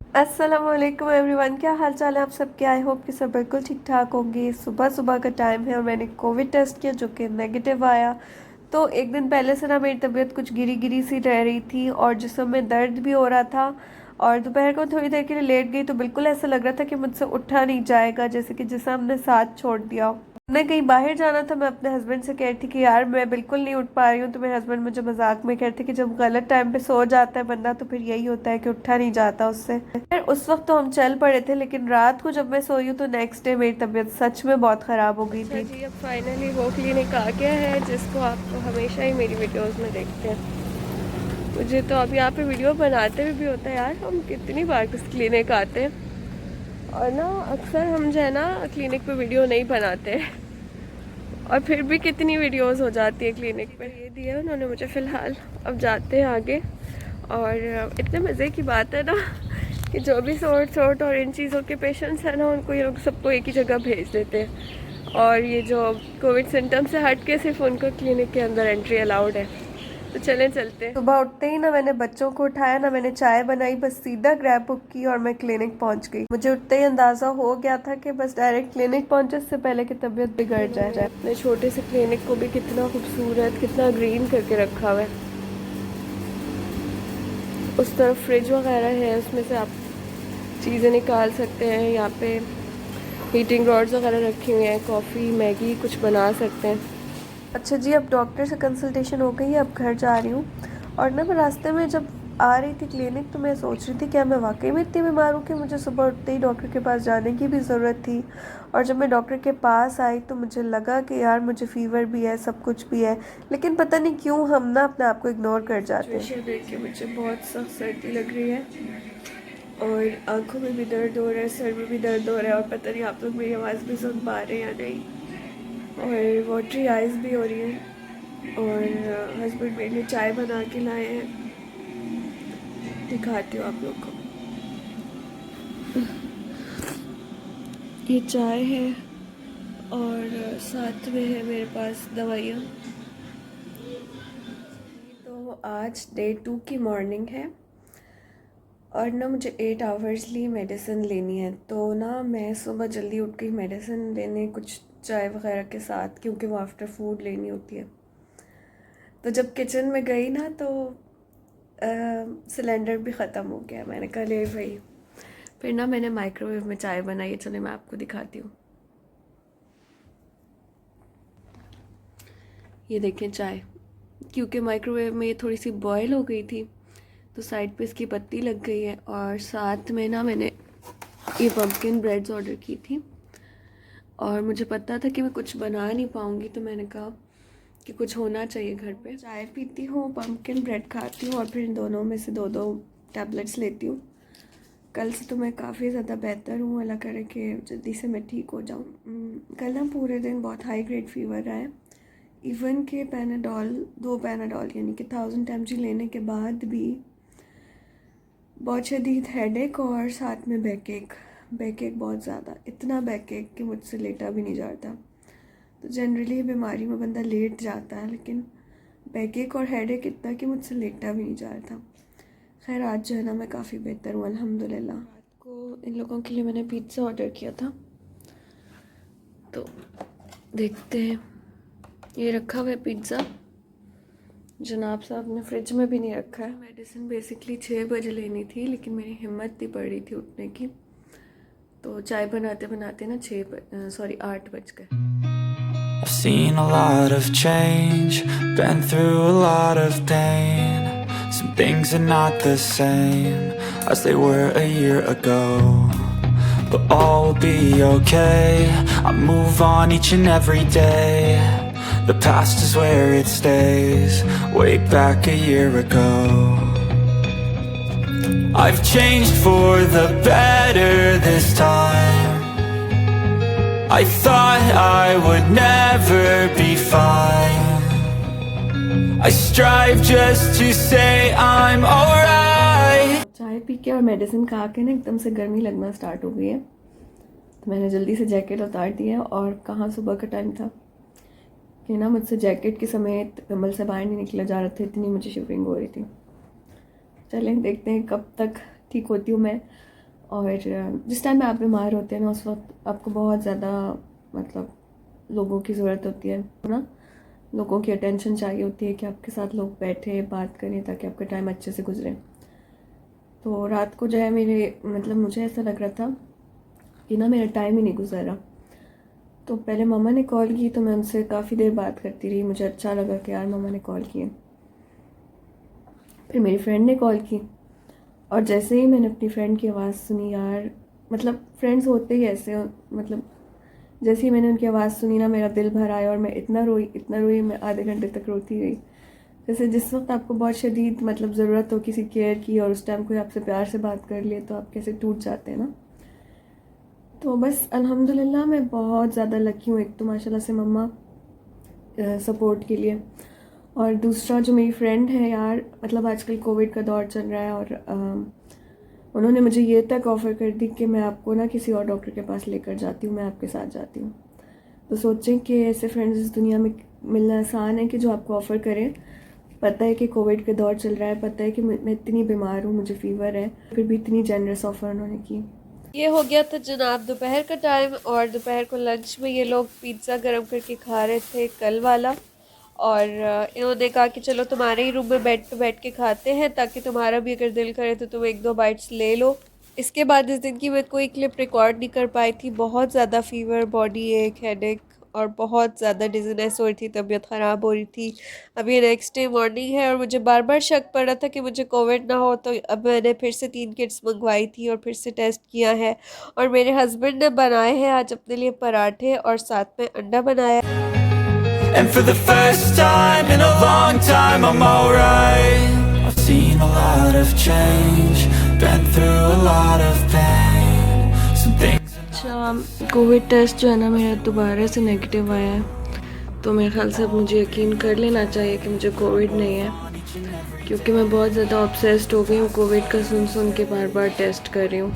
अस्सलामुअलैकुम एवरीवन, क्या हाल चाल है आप सबके। आई होप कि सब बिल्कुल ठीक ठाक होंगे। सुबह सुबह का टाइम है और मैंने कोविड टेस्ट किया जो कि नेगेटिव आया। तो एक दिन पहले से ना मेरी तबीयत कुछ गिरी गिरी सी रह रही थी और जिसम में दर्द भी हो रहा था। और दोपहर को थोड़ी देर के लिए लेट गई तो बिल्कुल ऐसा लग रहा था कि मुझसे उठा नहीं जाएगा, जैसे कि जिसम ने साथ छोड़ दिया हो। मैं कहीं बाहर जाना था, मैं अपने हस्बैंड से कह रही थी कि यार मैं बिल्कुल नहीं उठ पा रही हूँ, तो मेरे हस्बैंड मुझे मजाक में कह रहे थे कि जब गलत टाइम पे सो जाता है बंदा तो फिर यही होता है कि उठा नहीं जाता उससे। फिर उस वक्त तो हम चल पड़े थे, लेकिन रात को जब मैं सोई हूँ तो नेक्स्ट डे मेरी तबीयत सच में बहुत ख़राब हो गई थी। जी, अब फाइनली वो क्लिनिक आ गया है जिसको आप तो हमेशा ही मेरी वीडियोस में देखते हैं। मुझे तो अब यहाँ पे वीडियो बनाते हुए भी होता है यार, हम कितनी बार किस क्लिनिक आते हैं और ना अक्सर हम जो है ना क्लिनिक पे वीडियो नहीं बनाते और फिर भी कितनी वीडियोस हो जाती है क्लिनिक पे। ये दिया उन्होंने मुझे फ़िलहाल, अब जाते हैं आगे। और इतने मज़े की बात है ना कि जो भी सोट और इन चीज़ों के पेशेंट्स हैं ना, उनको ये लोग सबको एक ही जगह भेज देते हैं। और ये जो कोविड सिम्टम से हट के सिर्फ उनको क्लिनिक के अंदर एंट्री अलाउड है। तो चलें चलते हैं। सुबह उठते ही ना मैंने बच्चों को उठाया, ना मैंने चाय बनाई, बस सीधा ग्रैब बुक की और मैं क्लिनिक पहुंच गई। मुझे उठते ही अंदाजा हो गया था कि बस डायरेक्ट क्लिनिक पहुंचे इससे पहले कि तबीयत बिगड़ जाए। अपने छोटे से क्लिनिक को भी कितना खूबसूरत, कितना ग्रीन करके रखा हुआ है। उस तरफ फ्रिज वगैरह है, उसमें से आप चीज़ें निकाल सकते हैं। यहाँ पे हीटिंग रॉड्स वगैरह रखी हुई हैं, कॉफ़ी मैगी कुछ बना सकते हैं। अच्छा जी, अब डॉक्टर से कंसल्टेशन हो गई है, अब घर जा रही हूँ। और ना मैं रास्ते में जब आ रही थी क्लिनिक तो मैं सोच रही थी क्या मैं वाकई में इतनी बीमार हूँ कि मुझे सुबह उठते ही डॉक्टर के पास जाने की भी ज़रूरत थी। और जब मैं डॉक्टर के पास आई तो मुझे लगा कि यार मुझे फ़ीवर भी है, सब कुछ भी है, लेकिन पता नहीं क्यों हम ना अपने आप को इग्नोर कर जाते हैं। देख के मुझे बहुत सख्त सर्दी लग रही है और आंखों में भी दर्द हो रहा है, सर में भी दर्द हो रहा है और पता नहीं आप लोग मेरी आवाज़ भी सुन पा रहे हैं या नहीं। और वाटरी आइज़ भी हो रही हैं। और हस्बैंड मेरे लिए चाय बना के लाए हैं, दिखाती हूँ आप लोग को। ये चाय है और साथ में है मेरे पास दवाइयाँ। तो आज डे 2 की मॉर्निंग है और ना मुझे 8 आवर्सली मेडिसिन लेनी है। तो ना मैं सुबह जल्दी उठ के मेडिसिन लेने कुछ चाय वगैरह के साथ, क्योंकि वो आफ्टर फूड लेनी होती है। तो जब किचन में गई ना तो सिलेंडर भी ख़त्म हो गया। मैंने कहा ले भाई, फिर ना मैंने माइक्रोवेव में चाय बनाई है, चलो मैं आपको दिखाती हूँ। ये देखें चाय, क्योंकि माइक्रोवेव में ये थोड़ी सी बॉयल हो गई थी तो साइड पे इसकी पत्ती लग गई है। और साथ में ना मैंने ये पम्पकिन ब्रेड्स ऑर्डर की थी और मुझे पता था कि मैं कुछ बना नहीं पाऊँगी, तो मैंने कहा कि कुछ होना चाहिए घर पे। चाय पीती हूँ, पम्पकिन ब्रेड खाती हूँ और फिर इन दोनों में से 2-2 टैबलेट्स लेती हूँ। कल से तो मैं काफ़ी ज़्यादा बेहतर हूँ, अल्लाह करे कि जल्दी से मैं ठीक हो जाऊँ। कल ना पूरे दिन बहुत हाई ग्रेड फीवर रहा है। इवन के पैनाडोल, 2 पैनाडोल यानी कि 1000 mg लेने के बाद भी बहुत शदीद हेडेक और साथ में बैक एक बहुत ज़्यादा, इतना बैक एक कि मुझसे लेटा भी नहीं जाता। तो जनरली बीमारी में बंदा लेट जाता है, लेकिन बैक एक और हेडेक इतना कि मुझसे लेटा भी नहीं जा रहा था। खैर आज जो है ना मैं काफ़ी बेहतर हूँ अल्हम्दुलिल्लाह। रात को इन लोगों के लिए मैंने पिज़्ज़ा ऑर्डर किया था, तो देखते हैं। ये रखा हुआ है पिज़्ज़ा, जनाब साहब ने फ्रिज में भी नहीं रखा है। मेडिसिन बेसिकली 6 बजे लेनी थी, लेकिन मेरी हिम्मत नहीं पड़ रही थी उठने की, तो चाय बनाते बनाते ना 8 बज गए। I've seen a lot of change, been through a lot of pain. Some things are not the same as they were a year ago, but all will be okay. I move on each and every day. The past is where it stays, way back a year ago. I've changed for the better this time. I thought I would never be fine. I strive just to say I'm alright. चाय P के और medicine खा के ना एकदम से गर्मी लगना स्टार्ट हो गई है, तो मैंने जल्दी से जैकेट उतार दी है। और कहाँ सुबह का टाइम था कि ना मुझसे जैकेट के समेत कम्बल से बाहर नहीं निकला जा रहा था, इतनी मुझे शिवरिंग हो रही थी। चलें देखते हैं कब तक ठीक होती हूँ मैं। और जिस टाइम में आप बीमार होते हैं ना, उस वक्त आपको बहुत ज़्यादा मतलब लोगों की ज़रूरत होती है ना, लोगों की अटेंशन चाहिए होती है कि आपके साथ लोग बैठे बात करें ताकि आपका टाइम अच्छे से गुजरे। तो रात को जो है मेरे मतलब मुझे ऐसा लग रहा था कि ना मेरा टाइम ही नहीं गुजर रहा। तो पहले मम्मा ने कॉल की तो मैं उनसे काफ़ी देर बात करती रही, मुझे अच्छा लगा कि यार मम्मा ने कॉल किए। फिर मेरी फ्रेंड ने कॉल की और जैसे ही मैंने अपनी फ्रेंड की आवाज़ सुनी यार, मतलब फ्रेंड्स होते ही ऐसे, मतलब जैसे ही मैंने उनकी आवाज़ सुनी ना मेरा दिल भर आया और मैं इतना रोई, मैं आधे घंटे तक रोती रही। जैसे जिस वक्त आपको बहुत शदीद मतलब ज़रूरत हो किसी केयर की और उस टाइम कोई आपसे प्यार से बात कर ले तो आप कैसे टूट जाते हैं ना। तो बस अल्हम्दुलिल्लाह मैं बहुत ज़्यादा लकी हूँ, एक तो माशाल्लाह से मम्मा सपोर्ट के लिए, और दूसरा जो मेरी फ्रेंड है यार, मतलब आजकल कोविड का दौर चल रहा है और उन्होंने मुझे ये तक ऑफ़र कर दी कि मैं आपको ना किसी और डॉक्टर के पास लेकर जाती हूँ, मैं आपके साथ जाती हूँ। तो सोचें कि ऐसे फ्रेंड्स इस दुनिया में मिलना आसान है कि जो आपको ऑफ़र करें। पता है कि कोविड का दौर चल रहा है, पता है कि मैं इतनी बीमार हूँ, मुझे फ़ीवर है, फिर भी इतनी जनरस ऑफ़र उन्होंने की। ये हो गया था जनाब दोपहर का टाइम, और दोपहर को लंच में ये लोग पिज़्ज़ा गर्म करके खा रहे थे कल वाला, और इन्होंने कहा कि चलो तुम्हारे ही रूम में बेड पे बैठ के खाते हैं ताकि तुम्हारा भी अगर दिल करे तो तुम 1-2 बाइट्स ले लो। इसके बाद इस दिन की मैं कोई क्लिप रिकॉर्ड नहीं कर पाई थी, बहुत ज़्यादा फ़ीवर, बॉडी एक, हेडेक और बहुत ज़्यादा डिजीनेस हो रही थी, तबीयत ख़राब हो रही थी। अभी नेक्स्ट डे मॉर्निंग है और मुझे बार बार शक पड़ रहा था कि मुझे कोविड ना हो, तो अब मैंने फिर से 3 किट्स मंगवाई थी और फिर से टेस्ट किया है। और मेरे हस्बैंड ने बनाए हैं आज अपने लिए पराठे और साथ में अंडा बनाया। And for the first time in a long time I'm alright. I've seen a lot of change, been through a lot of pain. Some things. अच्छा, कोविड टेस्ट जो है ना मेरा दोबारा से नेगेटिव आया है, तो मेरे ख्याल से अब मुझे यकीन कर लेना चाहिए कि मुझे कोविड नहीं है, क्योंकि मैं बहुत ज़्यादा ऑब्सेस्ड हो गई हूँ कोविड का सुन के बार बार टेस्ट कर रही हूँ।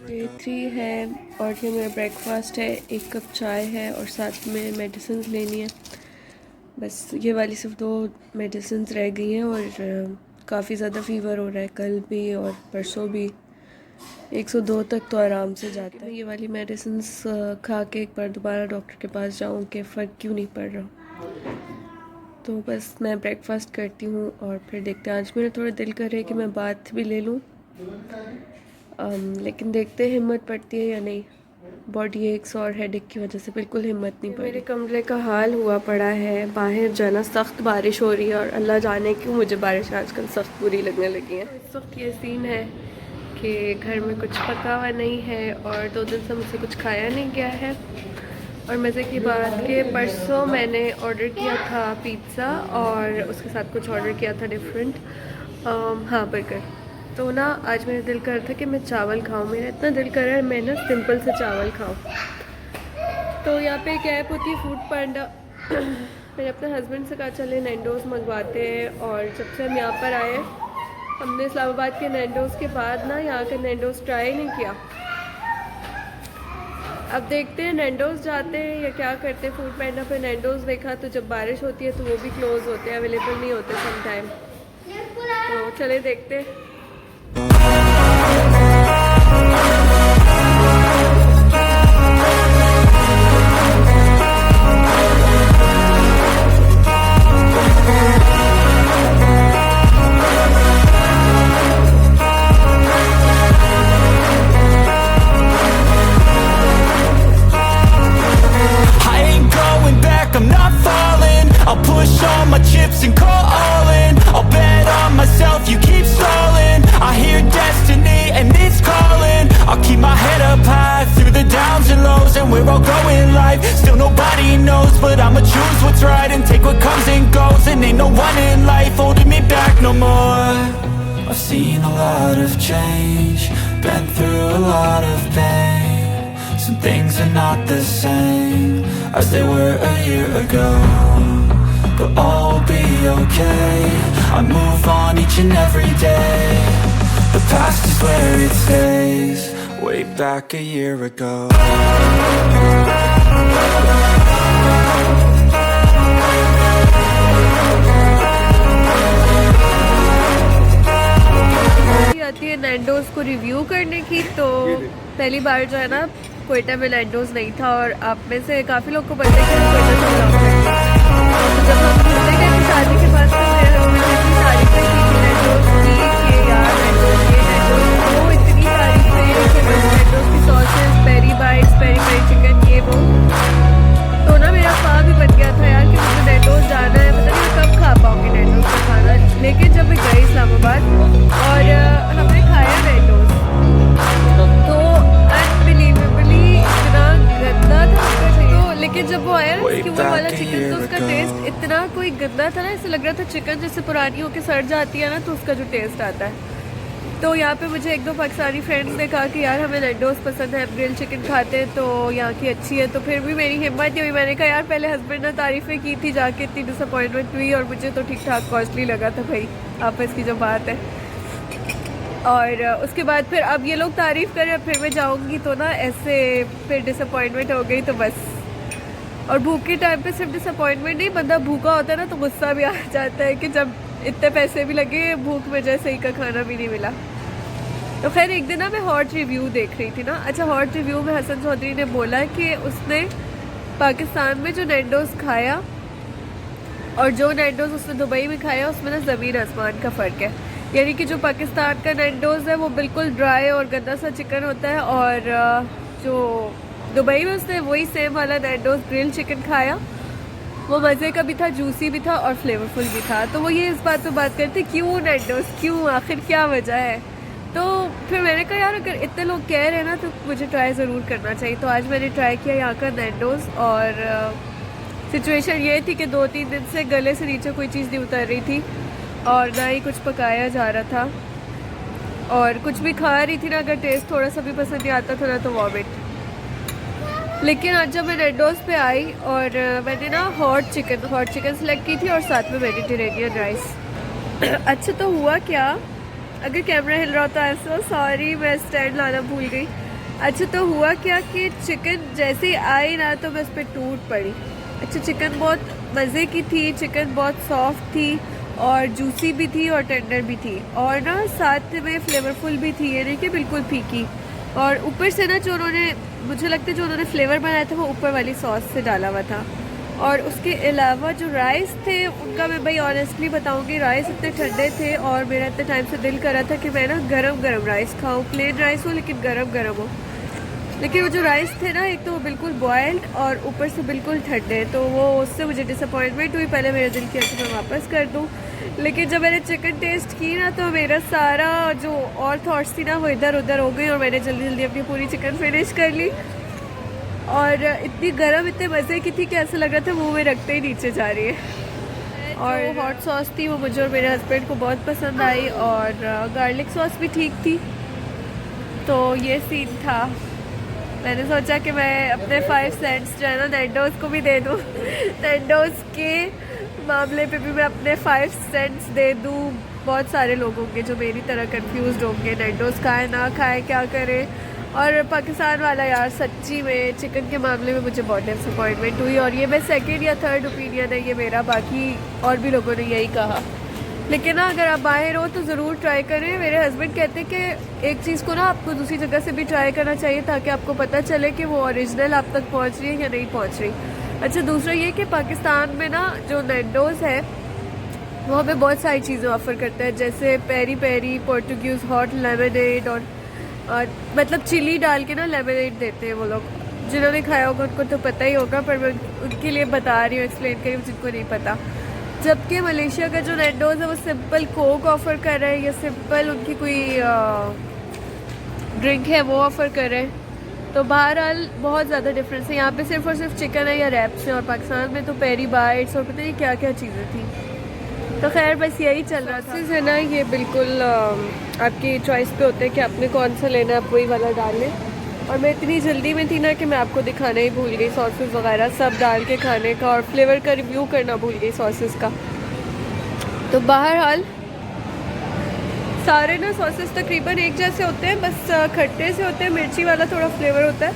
डे 3 है और ये मेरा ब्रेकफास्ट है, 1 कप चाय है और साथ में मेडिसिन लेनी है। बस ये वाली सिर्फ 2 मेडिसिन रह गई हैं और काफ़ी ज़्यादा फ़ीवर हो रहा है, कल भी और परसों भी 102 तक तो आराम से जाता है। ये वाली मेडिसिन खा के एक बार दोबारा डॉक्टर के पास जाऊँ कि फ़र्क क्यों नहीं पड़ रहा। तो बस मैं ब्रेकफास्ट करती हूँ और फिर देखते हैं। आज मेरा थोड़ा दिल कर रहा है कि मैं बाथ भी ले लूँ, लेकिन देखते हैं हिम्मत पड़ती है या नहीं। बॉडी एक्स और हेडेक की वजह से बिल्कुल हिम्मत नहीं पड़ी। मेरे कमरे का हाल हुआ पड़ा है, बाहर जाना सख्त बारिश हो रही है और अल्लाह जाने क्यों मुझे बारिश आजकल सख्त बुरी लगने लगी है। इस वक्त ये सीन है कि घर में कुछ पका हुआ नहीं है और 2 दिन से मुझसे कुछ खाया नहीं गया है। और मज़े की बात कि परसों मैंने ऑर्डर किया था पिज़्ज़ा और उसके साथ कुछ ऑर्डर किया था डिफरेंट, हाँ बर्गर। तो ना आज मेरा दिल कर रहा था कि मैं चावल खाऊं, मेरा इतना दिल कर रहा है मैं ना सिंपल से चावल खाऊं। तो यहाँ पे एक ऐप होती है फूड पांडा, मैंने अपने हस्बैंड से कहा चले नैंडोज़ मंगवाते हैं, और जब से हम यहाँ पर आए हमने इस्लामाबाद के नैंडोज़ के बाद ना यहाँ का नैंडोज़ ट्राई नहीं किया। अब देखते हैं नैंडोज़ जाते हैं या क्या करते हैं। फूड पांडा पे नैंडोज़ देखा तो जब बारिश होती है तो वो भी क्लोज़ होते हैं, अवेलेबल नहीं होते सम टाइम। तो चले देखते हैं। I'm not falling, I'll push all my chips and call all in. I'll bet on myself, you keep stalling. I hear destiny and it's calling. I'll keep my head up high through the downs and lows, and we're all going life. Still nobody knows, but I'ma choose what's right and take what comes and goes. And ain't no one in life holding me back no more. I've seen a lot of change, been through a lot of pain. Some things are not the same as they were a year ago, but all will be okay. I move on each and every day. The past is where it stays, way back a year ago. आती है नैंडोज़ को review करने की। तो पहली बार जो है ना कोयटा में नैंडोज़ नहीं था, और आप में से काफ़ी लोग को पता है कि हम कोयटा से बिलोंग करते हैं। तो जब हम घूमने गए थे शादी के बाद, तो मेरे हस्बैंड ने इतनी तारीफ़ें की थी नैंडोज़ की कि यार नैंडोज़ ये नैंडोज़ वो, इतनी तारीफ़ें कि बस नैंडोज़ की sauces, peri bites, peri peri chicken, ये वो। तो ना मेरा ख्वाब भी बन गया था यार कि मुझे नैंडोज़ जाना है, पता नहीं मैं कब खा पाऊँगी नैंडोज़ का खाना। लेकिन जब मैं गई इस्लामाबाद और हमने खाया नैंडोज़, तो अनबिलीवेबली इतना गंदा था उसका टेस्ट। लेकिन जब वो आया ना स्क्यूअर वाला चिकन, तो उसका टेस्ट इतना कोई गंदा था ना, ऐसा लग रहा था चिकन जैसे पुरानी होकर सड़ जाती है ना, तो उसका जो टेस्ट आता है। तो यहाँ पे मुझे एक दो पाकिस्तानी फ्रेंड्स ने कहा कि यार हमें नैंडोज़ पसंद है, ग्रिल चिकन खाते हैं, तो यहाँ की अच्छी है। तो फिर भी मेरी हिम्मत नहीं हुई, मैंने कहा यार पहले हस्बैंड ने तारीफ़ें की थी, जाके इतनी डिसअपॉइंटमेंट हुई, और मुझे तो ठीक ठाक कॉस्टली लगा था भाई, आपस की जो बात है। और उसके बाद फिर अब ये लोग तारीफ़ करें, फिर मैं जाऊँगी तो ना ऐसे फिर डिसअपॉइंटमेंट हो गई, तो बस। और भूख के टाइम पे सिर्फ डिसअपॉइंटमेंट नहीं, बंदा भूखा होता है ना तो गुस्सा भी आ जाता है कि जब इतने पैसे भी लगे, भूख वजह से ही का खाना भी नहीं मिला। तो खैर एक दिन ना मैं हॉट रिव्यू देख रही थी ना। अच्छा, हॉट रिव्यू में हसन चौधरी ने बोला कि उसने पाकिस्तान में जो नैंडोज़ खाया और जो नैंडोज़ उसने दुबई में खाया, उसमें ना ज़मीन आसमान का फ़र्क है। यानी कि जो पाकिस्तान का नैंडोज़ है वो बिल्कुल ड्राई और गंदा सा चिकन होता है, और जो दुबई में उसने वही सेम वाला नैंडोज़ ग्रिल चिकन खाया, वो मज़े का भी था, जूसी भी था और फ्लेवरफुल भी था। तो वो ये इस बात पे बात करते क्यों नैंडोज़, क्यों, आखिर क्या वजह है। तो फिर मैंने कहा यार अगर इतने लोग कह रहे हैं ना तो मुझे ट्राई ज़रूर करना चाहिए। तो आज मैंने ट्राई किया यहाँ का नैंडोज़, और सिचुएशन ये थी कि 2-3 दिन से गले से नीचे कोई चीज़ नहीं उतर रही थी, और ना ही कुछ पकाया जा रहा था, और कुछ भी खा रही थी ना, अगर टेस्ट थोड़ा सा भी पसंद नहीं आता था ना तो वॉमिट। लेकिन आज जब मैं नैंडोज़ पे आई और मैंने ना हॉट चिकन सेलेक्ट की थी, और साथ में मेडिटेरेनियन राइस। अच्छा, तो हुआ क्या, अगर कैमरा हिल रहा होता है सो सॉरी, मैं स्टैंड लाना भूल गई। अच्छा, तो हुआ क्या कि चिकन जैसे ही आई ना तो मैं उस पर टूट पड़ी। अच्छा, चिकन बहुत मज़े की थी, चिकन बहुत सॉफ्ट थी और जूसी भी थी और टेंडर भी थी, और ना साथ में फ्लेवरफुल भी थी, यानी कि बिल्कुल फीकी। और ऊपर से ना जो उन्होंने, मुझे लगता है जो उन्होंने फ्लेवर बनाया था वो ऊपर वाली सॉस से डाला हुआ था। और उसके अलावा जो राइस थे उनका, मैं भाई ऑनेस्टली बताऊंगी, राइस इतने ठंडे थे और मेरा इतने टाइम से दिल कर रहा था कि मैं ना गरम गरम राइस खाऊं, प्लेन राइस हो लेकिन गरम गरम हो। लेकिन वो जो राइस थे ना, एक तो वो बिल्कुल बॉयल्ड और ऊपर से बिल्कुल ठंडे, तो वो उससे मुझे डिसअपॉइंटमेंट हुई। पहले मेरा दिल किया कि मैं वापस कर दूँ, लेकिन जब मैंने चिकन टेस्ट की ना तो मेरा सारा जो और थॉट्स थी ना वो इधर उधर हो गई, और मैंने जल्दी जल्दी अपनी पूरी चिकन फिनिश कर ली। और इतनी गर्म, इतने मज़े की थी कि ऐसा लग रहा था मुंह में रखते ही नीचे जा रही है। और हॉट सॉस थी वो मुझे और मेरे हस्बैंड को बहुत पसंद आई, और गार्लिक सॉस भी ठीक थी। तो ये सीन था। मैंने सोचा कि मैं अपने 5 सेंट्स जो है ना नैंडोज़ को भी दे दूँ। नैंडोज़ के मामले पे भी मैं अपने 5 सेंट्स दे दूँ। बहुत सारे लोग होंगे जो मेरी तरह कंफ्यूज होंगे, नैंडोज़ खाए ना खाए, क्या करें। और पाकिस्तान वाला यार सच्ची में चिकन के मामले में मुझे बहुत डिसअपॉइंटमेंट हुई, और ये मैं सेकंड या थर्ड ओपिनियन है ये मेरा, बाकी और भी लोगों ने यही कहा। लेकिन ना अगर आप बाहर हो तो ज़रूर ट्राई करें। मेरे हस्बैंड कहते हैं कि एक चीज़ को ना आपको दूसरी जगह से भी ट्राई करना चाहिए ताकि आपको पता चले कि वो ओरिजिनल आप तक पहुंच रही है या नहीं पहुंच रही। अच्छा, दूसरा ये कि पाकिस्तान में ना जो नैंडोज़ है वो हमें बहुत सारी चीज़ें ऑफ़र करता है, जैसे peri peri, Portuguese hot lemonade, और मतलब चिली डाल के ना लेमनेड देते हैं वो लोग। जिन्होंने खाया होगा उनको तो पता ही होगा, पर मैं उनके लिए बता रही हूँ, एक्सप्लेन करी जिनको नहीं पता। जबकि मलेशिया का जो नैंडोज़ है वो सिंपल कोक ऑफ़र कर रहा है, या सिंपल उनकी कोई ड्रिंक है वो ऑफ़र कर रहे हैं। तो बहरहाल बहुत ज़्यादा डिफरेंस है। यहाँ पे सिर्फ और सिर्फ चिकन है या रैप्स हैं, और पाकिस्तान में तो पेरी बाइट्स और पता नहीं क्या क्या चीज़ें थी। तो खैर बस यही चल रहा था। है ना, ये बिल्कुल आपकी चॉइस पे होता है कि आपने कौन सा लेना है, आप वही वाला डाल लें। और मैं इतनी जल्दी में थी ना कि मैं आपको दिखाना ही भूल गई, सॉसेस वगैरह सब डाल के खाने का, और फ्लेवर का रिव्यू करना भूल गई सॉसेस का। तो बहरहाल सारे ना सॉसेस तकरीबन एक जैसे होते हैं, बस खट्टे से होते हैं, मिर्ची वाला थोड़ा फ्लेवर होता है।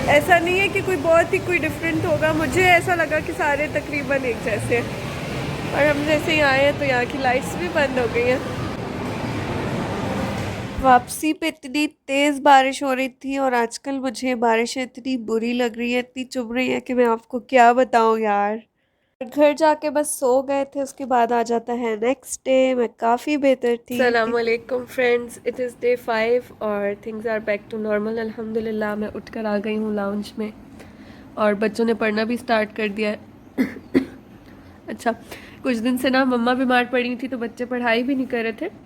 ऐसा नहीं है कि कोई बहुत ही कोई डिफरेंट होगा, मुझे ऐसा लगा कि सारे तकरीबन एक जैसे हैं। और हम जैसे ही आए हैं तो यहाँ की लाइट्स भी बंद हो गई हैं। वापसी पे इतनी तेज़ बारिश हो रही थी और आजकल मुझे बारिशें इतनी बुरी लग रही है, इतनी चुभ रही है कि मैं आपको क्या बताऊं यार। घर जाके बस सो गए थे, उसके बाद आ जाता है नेक्स्ट डे। मैं काफ़ी बेहतर थी। अस्सलाम वालेकुम फ्रेंड्स, इट इज़ डे 5 और things are back to normal अल्हम्दुलिल्लाह। मैं उठकर आ गई हूँ लाउंज में और बच्चों ने पढ़ना भी स्टार्ट कर दिया है। अच्छा, कुछ दिन से ना मम्मा बीमार पड़ी थी तो बच्चे पढ़ाई भी नहीं कर रहे थे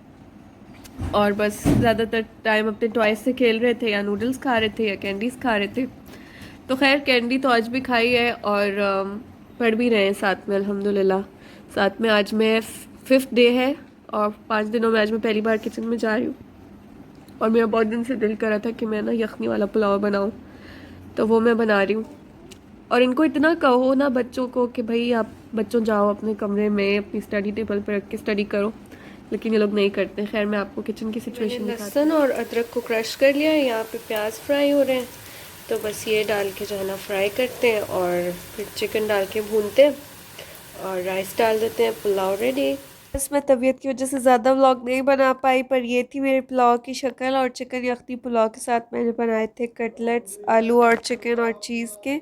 और बस ज़्यादातर टाइम अपने टॉयज से खेल रहे थे या नूडल्स खा रहे थे या कैंडीज़ खा रहे थे। तो खैर कैंडी तो आज भी खाई है और पढ़ भी रहे हैं साथ में अल्हम्दुलिल्लाह। साथ में आज मैं 5th डे है और 5 दिनों में आज मैं पहली बार किचन में जा रही हूँ और मेरा बहुत दिन से दिल कर रहा था कि मैं ना यखनी वाला पुलाव बनाऊँ, तो वो मैं बना रही हूँ। और इनको इतना कहो ना बच्चों को कि भाई आप बच्चों जाओ अपने कमरे में अपनी स्टडी टेबल पर रख के स्टडी करो, लेकिन ये लोग नहीं करते। खैर मैं आपको किचन की सिचुएशन लहसुन और अदरक को क्रश कर लिया है, यहाँ पे प्याज फ्राई हो रहे हैं, तो बस ये डाल के जो है ना फ्राई करते हैं और फिर चिकन डाल के भूनते हैं और राइस डाल देते हैं। पुलाव रेडी। बस मैं तबीयत की वजह से ज़्यादा व्लॉग नहीं बना पाई, पर ये थी मेरे पुलाव की शक्ल। और चिकन यखनी पुलाव के साथ मैंने बनाए थे कटलेट्स, आलू और चिकन और चीज़ के।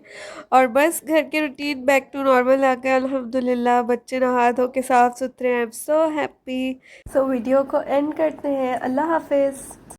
और बस घर के रूटीन बैक टू नॉर्मल आ गया अल्हम्दुलिल्लाह। बच्चे नहा धो के साफ़ सुथरे हैं। I am so happy. So video को एंड करते हैं। अल्लाह हाफिज़।